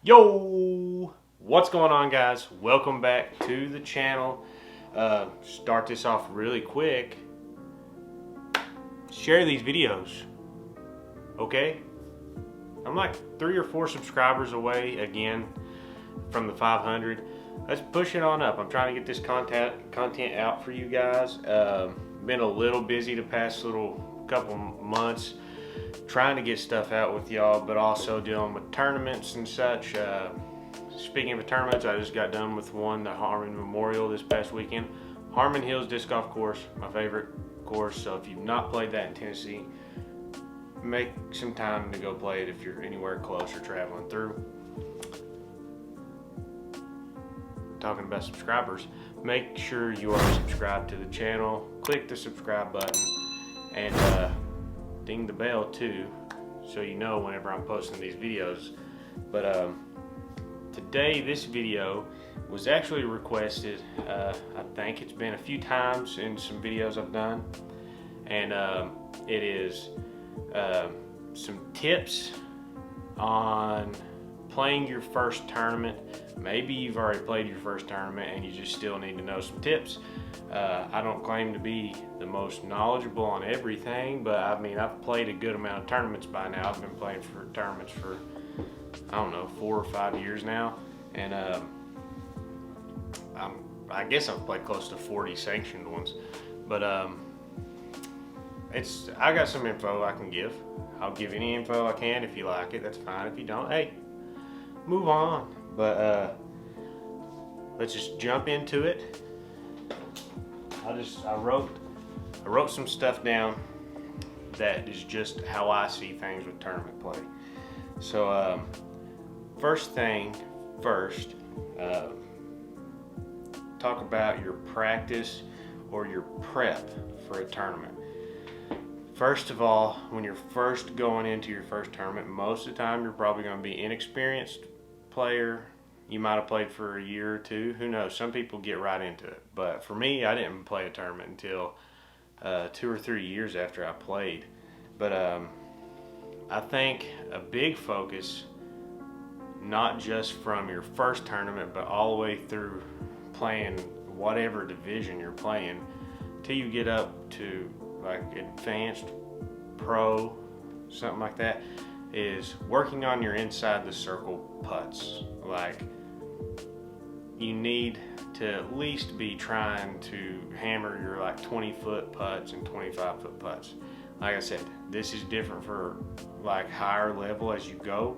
Yo, what's going on, guys? Welcome back to the channel. Start this off really quick. Share these videos, okay? I'm like 3 or 4 subscribers away again from the 500. Let's push it on up. I'm trying to get this content out for you guys. Been a little busy the past couple months trying to get stuff out with y'all, but also dealing with tournaments and such. Speaking of tournaments, I just got done with one, the Harmon Memorial, this past weekend. Harmon Hills Disc Golf Course, my favorite course. So if you've not played that in Tennessee, make some time to go play it if you're anywhere close or traveling through. Talking about subscribers, make sure you are subscribed to the channel. Click the subscribe button and ding the bell too, so you know whenever I'm posting these videos. But today, this video was actually requested. I think it's been a few times in some videos I've done, and it is some tips on playing your first tournament. Maybe you've already played your first tournament and you just still need to know some tips. I don't claim to be the most knowledgeable on everything, but I mean, I've played a good amount of tournaments by now. I've been playing for tournaments for, I don't know, 4 or 5 years now, and I guess I've played close to 40 sanctioned ones. But I got some info I can give. I'll give any info I can. If you like it, that's fine. If you don't, hey, move on. But let's just jump into it. I wrote some stuff down that is just how I see things with tournament play. So first thing first, talk about your practice or your prep for a tournament. First of all, when you're first going into your first tournament, most of the time you're probably going to be inexperienced player. You might have played for a year or two. Who knows? Some people get right into it. But for me, I didn't play a tournament until 2 or 3 years after I played. But I think a big focus, not just from your first tournament, but all the way through playing whatever division you're playing, till you get up to like advanced pro, something like that, is working on your inside the circle putts. Like, you need to at least be trying to hammer your like 20-foot putts and 25-foot putts. Like I said, this is different for like higher level as you go,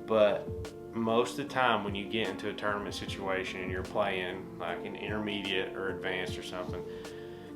but most of the time when you get into a tournament situation and you're playing like an intermediate or advanced or something,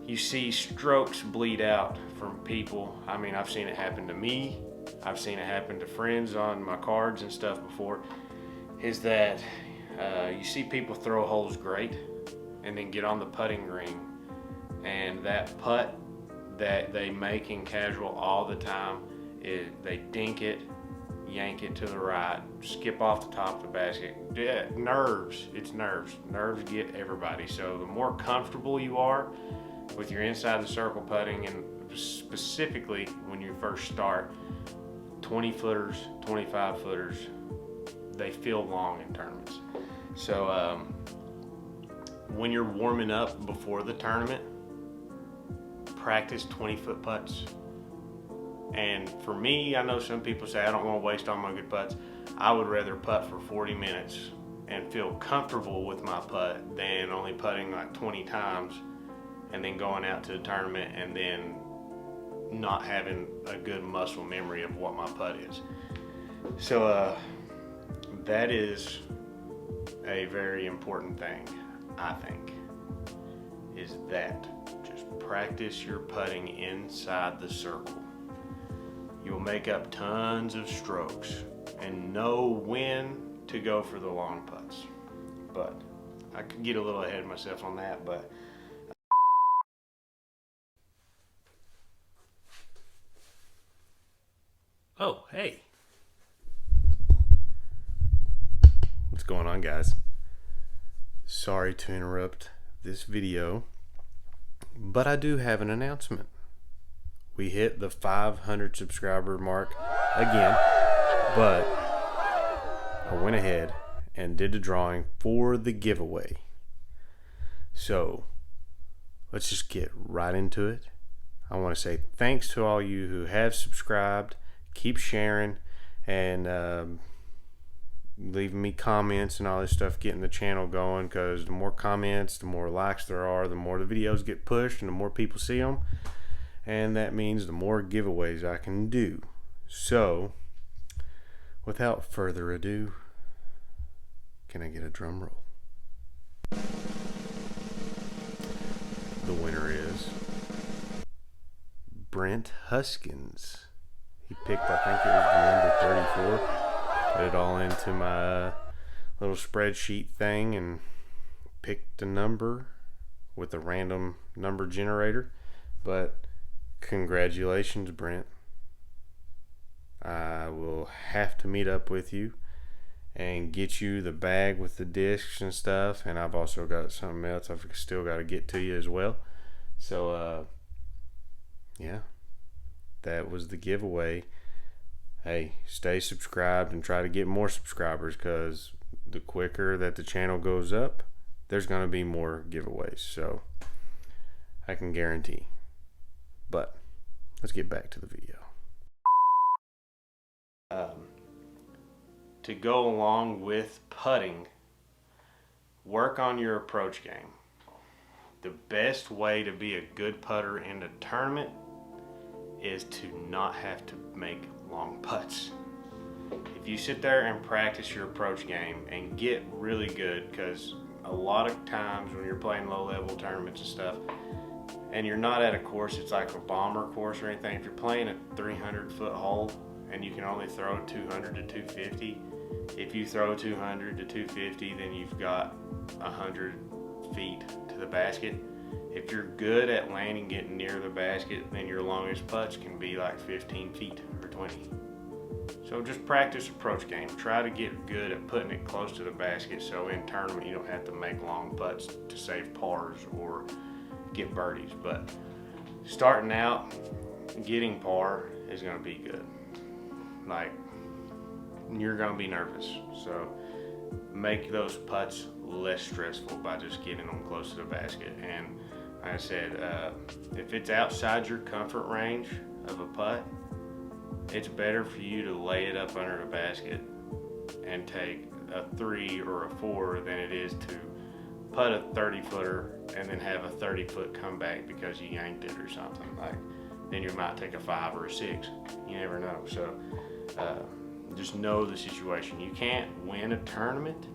you see strokes bleed out from people. I mean, I've seen it happen to me. I've seen it happen to friends on my cards and stuff before, is that you see people throw holes great and then get on the putting green, and that putt that they make in casual all the time, they dink it, yank it to the right, skip off the top of the basket. Yeah, nerves. It's nerves. Nerves get everybody. So the more comfortable you are with your inside the circle putting, and specifically when you first start, 20-footers, 25-footers, they feel long in tournaments. So when you're warming up before the tournament, practice 20-foot putts. And for me, I know some people say I don't want to waste all my good putts. I would rather putt for 40 minutes and feel comfortable with my putt than only putting like 20 times and then going out to the tournament and then not having a good muscle memory of what my putt is. So that is a very important thing, I think, is that just practice your putting inside the circle. You'll make up tons of strokes and know when to go for the long putts. But I could get a little ahead of myself on that, but oh, hey. What's going on, guys? Sorry to interrupt this video, but I do have an announcement. We hit the 500 subscriber mark again, but I went ahead and did the drawing for the giveaway. So let's just get right into it. I want to say thanks to all you who have subscribed. Keep sharing and leaving me comments and all this stuff, getting the channel going, because the more comments, the more likes there are, the more the videos get pushed and the more people see them, and that means the more giveaways I can do. So without further ado, can I get a drum roll? The winner is Brent Huskins. He picked, I think it was the number 34. Put it all into my little spreadsheet thing and picked a number with a random number generator. But congratulations, Brent. I will have to meet up with you and get you the bag with the discs and stuff, and I've also got something else I've still got to get to you as well. So yeah, that was the giveaway. Hey, stay subscribed and try to get more subscribers, because the quicker that the channel goes up, there's going to be more giveaways, so I can guarantee. But let's get back to the video. To go along with putting, work on your approach game. The best way to be a good putter in a tournament is to not have to make long putts. If you sit there and practice your approach game and get really good, because a lot of times when you're playing low level tournaments and stuff, and you're not at a course, it's like a bomber course or anything, if you're playing a 300-foot hole and you can only throw 200 to 250, if you throw 200 to 250, then you've got 100 feet to the basket. If you're good at landing, getting near the basket, then your longest putts can be like 15 feet or 20. So just practice approach game. Try to get good at putting it close to the basket, so in tournament you don't have to make long putts to save pars or get birdies. But starting out, getting par is going to be good. Like, you're going to be nervous, so make those putts less stressful by just getting them close to the basket. And like I said, if it's outside your comfort range of a putt, it's better for you to lay it up under the basket and take a 3 or a 4 than it is to putt a 30-footer and then have a 30-foot comeback because you yanked it or something. Like, then you might take a 5 or a 6. You never know. So just know the situation. You can't win a tournament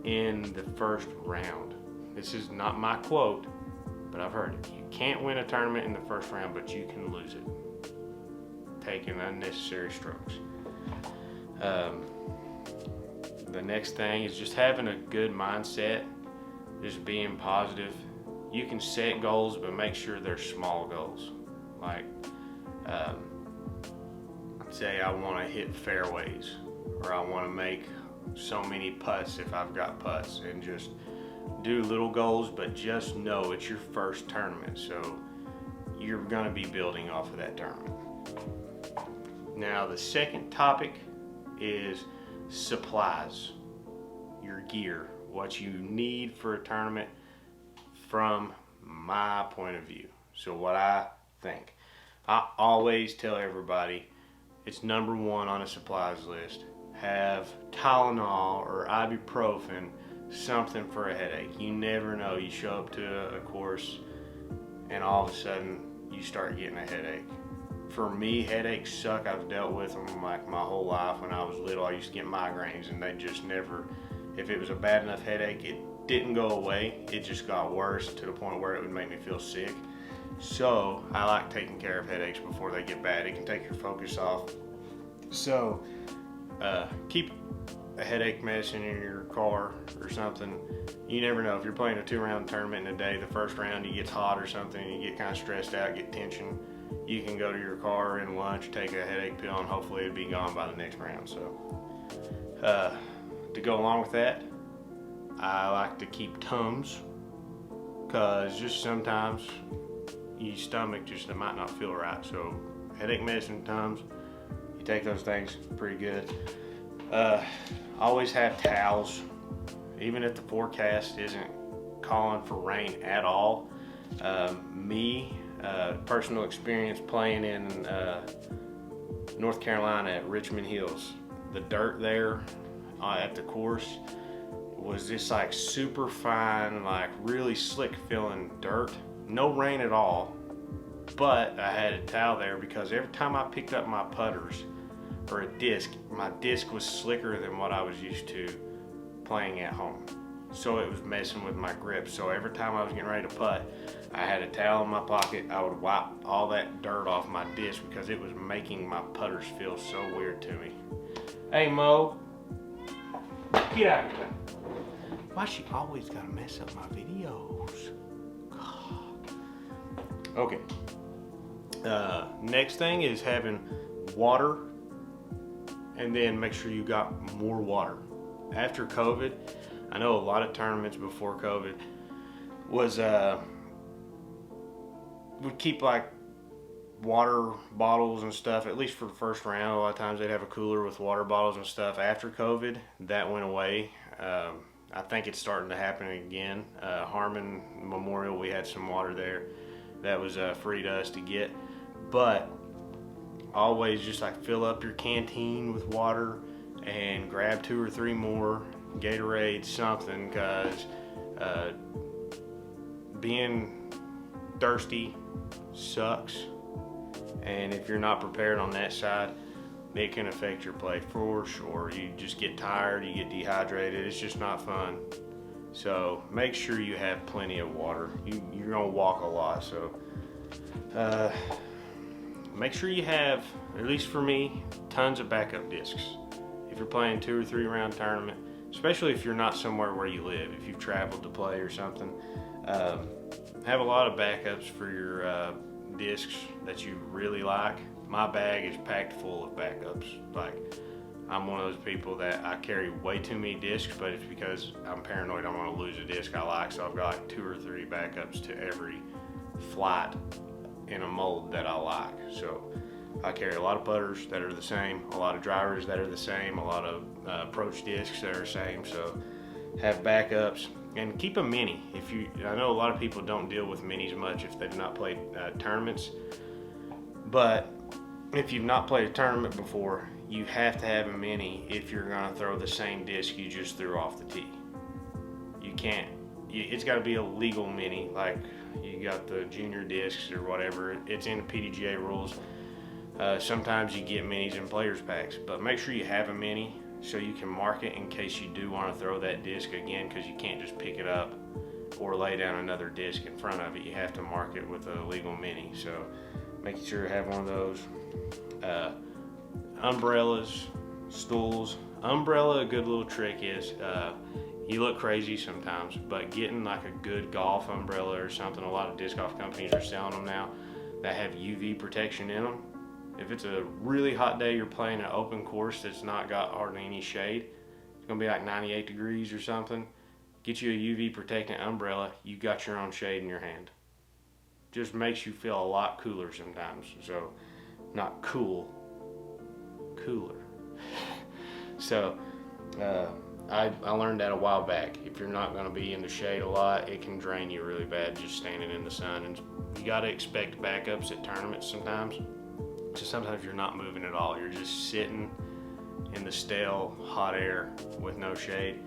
in the first round. This is not my quote, but I've heard it. You can't win a tournament in the first round, but you can lose it taking unnecessary strokes. The next thing is just having a good mindset, just being positive. You can set goals, but make sure they're small goals. Like, say I want to hit fairways, or I want to make so many putts if I've got putts, and just do little goals, but just know it's your first tournament, so you're going to be building off of that tournament. Now the second topic is supplies, your gear, what you need for a tournament from my point of view. So what I think, I always tell everybody, it's number one on a supplies list. Have Tylenol or ibuprofen, something for a headache. You never know. You show up to a course and all of a sudden you start getting a headache. For me, headaches suck. I've dealt with them like my whole life. When I was little, I used to get migraines, and they just never, if it was a bad enough headache, it didn't go away. It just got worse to the point where it would make me feel sick. So I like taking care of headaches before they get bad. It can take your focus off. So keep a headache medicine in your car or something. You never know. If you're playing a 2-round tournament in a day, the first round you get hot or something, you get kind of stressed out, get tension, you can go to your car and lunch, take a headache pill, and hopefully it'll be gone by the next round. So to go along with that, I like to keep Tums, because just sometimes your stomach just might not feel right. So headache medicine, Tums, you take those things, pretty good. Always have towels, even if the forecast isn't calling for rain at all. Personal experience playing in North Carolina at Richmond Hills. The dirt there at the course was just like super fine, like really slick feeling dirt. No rain at all, but I had a towel there because every time I picked up my putters or a disc, my disc was slicker than what I was used to playing at home. So it was messing with my grip. So every time I was getting ready to putt, I had a towel in my pocket. I would wipe all that dirt off my disc because it was making my putters feel so weird to me. Hey Mo, get out of here. Why she always gotta mess up my videos? God. Okay. Next thing is having water, and then make sure you got more water. After COVID, I know a lot of tournaments before COVID was would keep like water bottles and stuff, at least for the first round. A lot of times they'd have a cooler with water bottles and stuff. After COVID, that went away. I think it's starting to happen again. Harmon Memorial, we had some water there that was free to us to get, but always just like fill up your canteen with water and grab 2 or 3 more Gatorade, something, because being thirsty sucks, and if you're not prepared on that side, it can affect your play for sure. You just get tired, you get dehydrated, it's just not fun. So make sure you have plenty of water. You're gonna walk a lot, so make sure you have, at least for me, tons of backup discs. If you're playing 2 or 3 round tournament, especially if you're not somewhere where you live, if you've traveled to play or something, have a lot of backups for your discs that you really like. My bag is packed full of backups. Like, I'm one of those people that I carry way too many discs, but it's because I'm paranoid I'm gonna lose a disc I like, so I've got like 2 or 3 backups to every flight in a mold that I like. So I carry a lot of putters that are the same, a lot of drivers that are the same, a lot of approach discs that are the same. So have backups and keep a mini. I know a lot of people don't deal with minis much if they've not played tournaments, but if you've not played a tournament before, you have to have a mini if you're gonna throw the same disc you just threw off the tee. You can't, it's gotta be a legal mini, like you got the junior discs or whatever. It's in the PDGA rules. Sometimes you get minis in players packs, but make sure you have a mini so you can mark it in case you do want to throw that disc again, because you can't just pick it up or lay down another disc in front of it. You have to mark it with a legal mini. So making sure you have one of those. Umbrellas, stools. Umbrella, a good little trick is, you look crazy sometimes, but getting like a good golf umbrella or something, a lot of disc golf companies are selling them now that have UV protection in them. If it's a really hot day, you're playing an open course that's not got hardly any shade, it's gonna be like 98 degrees or something, get you a UV protecting umbrella, you got your own shade in your hand. Just makes you feel a lot cooler sometimes. So, not cool, cooler. So, I learned that a while back. If you're not gonna be in the shade a lot, it can drain you really bad just standing in the sun. And you gotta expect backups at tournaments sometimes. So sometimes you're not moving at all. You're just sitting in the stale, hot air with no shade.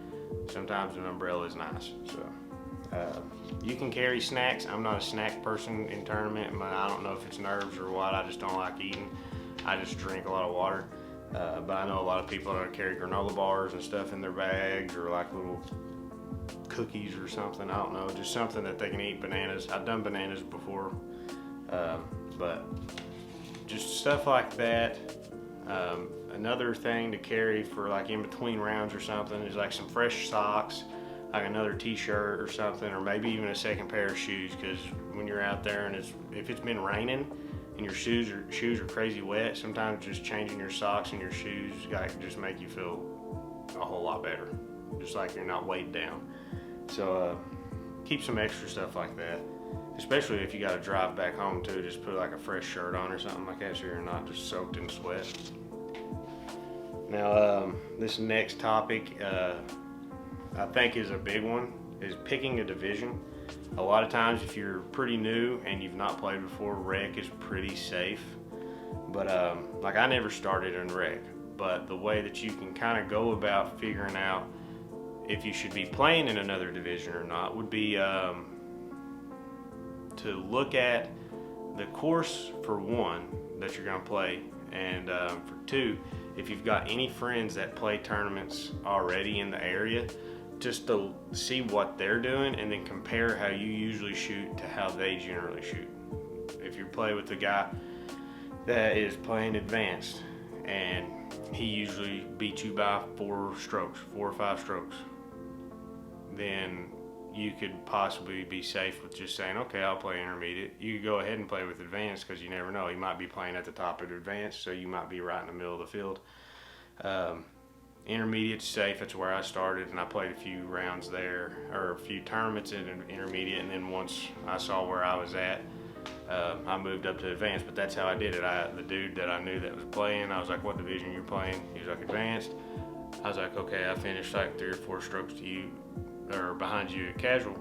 Sometimes an umbrella is nice. So you can carry snacks. I'm not a snack person in tournament, but I don't know if it's nerves or what. I just don't like eating. I just drink a lot of water. But I know a lot of people that carry granola bars and stuff in their bags, or like little cookies or something. I don't know, just something that they can eat. Bananas. I've done bananas before, but just stuff like that. Another thing to carry for like in between rounds or something is like some fresh socks, like another t-shirt or something, or maybe even a second pair of shoes, because when you're out there and if it's been raining and your shoes are crazy wet, sometimes just changing your socks and your shoes just make you feel a whole lot better, just like you're not weighed down. So keep some extra stuff like that, especially if you got to drive back home too. Just put like a fresh shirt on or something like that so you're not just soaked in sweat. Now, this next topic, I think is a big one, is picking a division. A lot of times if you're pretty new and you've not played before, rec is pretty safe. But like I never started in rec, but the way that you can kind of go about figuring out if you should be playing in another division or not would be to look at the course for one that you're going to play, and for two, if you've got any friends that play tournaments already in the area, just to see what they're doing and then compare how you usually shoot to how they generally shoot. If you play with a guy that is playing advanced and he usually beats you by 4 or 5 strokes, then you could possibly be safe with just saying, okay, I'll play intermediate. You could go ahead and play with advanced because you never know. He might be playing at the top of advanced, so you might be right in the middle of the field. Intermediate's safe. That's where I started, and I played a few rounds there, or a few tournaments in intermediate, and then once I saw where I was at, I moved up to advanced. But that's how I did it. The dude that I knew that was playing, I was like, what division you playing? He was like, advanced. I was like, okay, I finished like 3 or 4 strokes to you, or behind you at casual.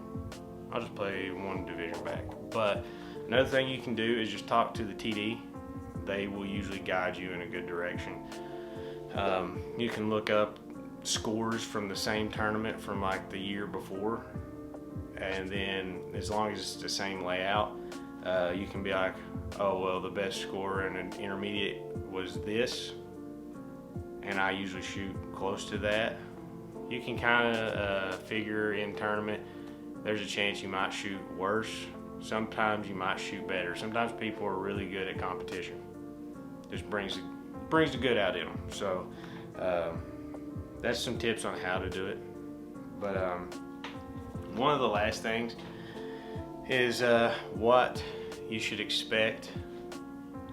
I'll just play 1 division back. But another thing you can do is just talk to the TD. They will usually guide you in a good direction. You can look up scores from the same tournament from like the year before, and then as long as it's the same layout, you can be like, oh well, the best score in an intermediate was this, and I usually shoot close to that. You can kind of figure in tournament, there's a chance you might shoot worse. Sometimes you might shoot better. Sometimes people are really good at competition. Just brings the good out in them. So that's some tips on how to do it. But one of the last things is what you should expect,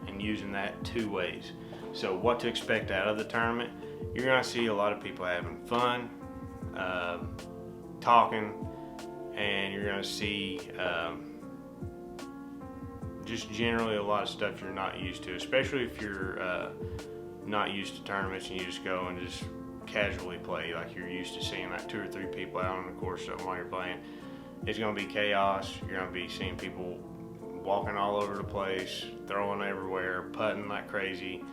and using that 2 ways. So what to expect out of the tournament. You're going to see a lot of people having fun, talking, and you're going to see just generally a lot of stuff you're not used to, especially if you're not used to tournaments and you just go and just casually play like you're used to seeing like 2 or 3 people out on the course while you're playing. It's going to be chaos. You're going to be seeing people walking all over the place, throwing everywhere, putting like crazy.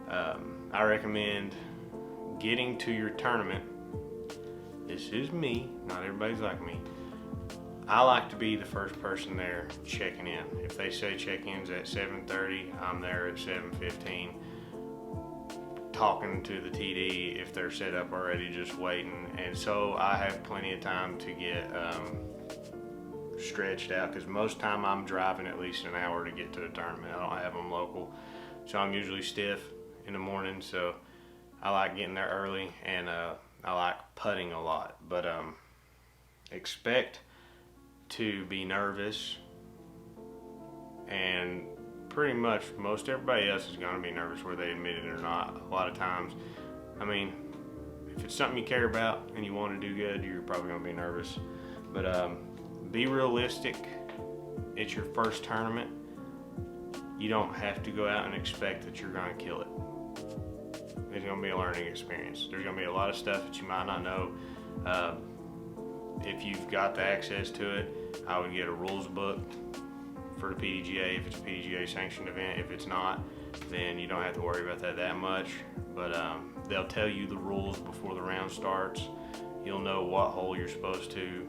I recommend getting to your tournament. This is me, not everybody's like me. I like to be the first person there checking in. If they say check-in's at 7:30, I'm there at 7:15, talking to the TD if they're set up already, just waiting. And so I have plenty of time to get stretched out, because most time I'm driving at least an hour to get to the tournament. I don't have them local, so I'm usually stiff in the morning. So I like getting there early, and I like putting a lot. But expect to be nervous, and pretty much most everybody else is going to be nervous whether they admit it or not. A lot of times, I mean, if it's something you care about and you want to do good, you're probably going to be nervous. But be realistic. It's your first tournament. You don't have to go out and expect that you're going to kill it. It's going to be a learning experience. There's going to be a lot of stuff that you might not know. If you've got the access to it, I would get a rules book for the PDGA if it's a PDGA sanctioned event. If it's not, then you don't have to worry about that much. But they'll tell you the rules before the round starts. You'll know what hole you're supposed to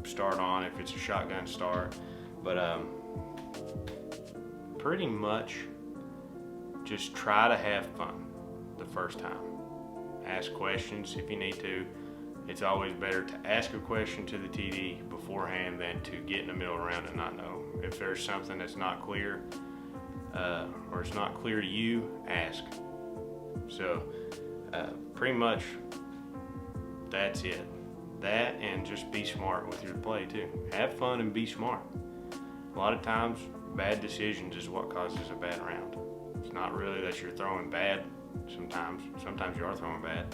start on if it's a shotgun start. But pretty much just try to have fun the first time. Ask questions if you need to. It's always better to ask a question to the TD beforehand than to get in the middle of the round and not know. If there's something that's not clear, or it's not clear to you, ask. So pretty much that's it. That, and just be smart with your play too. Have fun and be smart. A lot of times, bad decisions is what causes a bad round. It's not really that you're throwing bad sometimes. Sometimes you are throwing bad.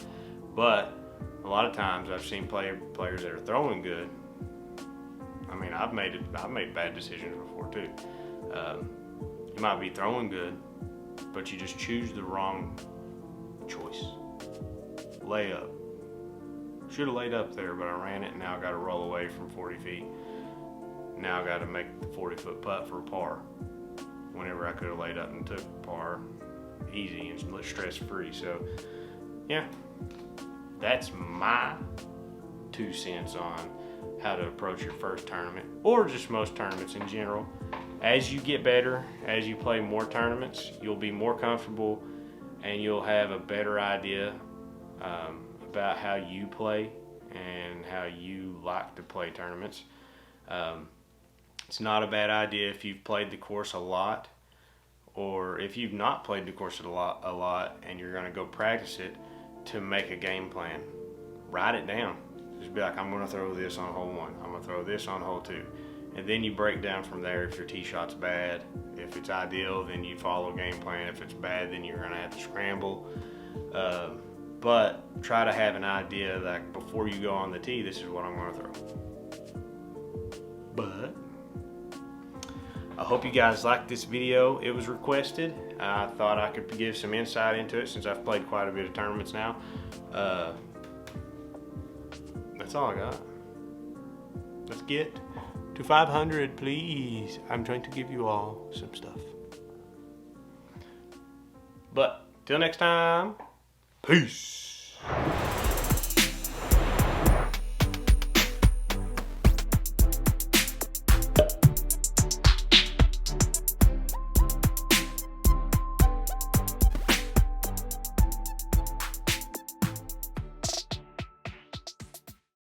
But a lot of times I've seen players that are throwing good. I mean, I've made bad decisions before too. You might be throwing good, but you just choose the wrong choice. layup. Should have laid up there, but I ran it, and now I got to roll away from 40 feet. Now I got to make the 40-foot putt for a par. Whenever I could have laid up and took par easy and stress-free. So, yeah, that's my 2 cents on how to approach your first tournament, or just most tournaments in general. As you get better, as you play more tournaments, you'll be more comfortable and you'll have a better idea about how you play and how you like to play tournaments. It's not a bad idea if you've played the course a lot, or if you've not played the course a lot and you're going to go practice it, to make a game plan. Write it down. Just be like, I'm going to throw this on hole 1. I'm going to throw this on hole 2. And then you break down from there. If your tee shot's bad, if it's ideal, then you follow game plan. If it's bad, then you're going to have to scramble. But try to have an idea that before you go on the tee, this is what I'm going to throw. But I hope you guys liked this video. It was requested. I thought I could give some insight into it since I've played quite a bit of tournaments now. That's all I got. Let's get to 500, please. I'm trying to give you all some stuff. But till next time, peace.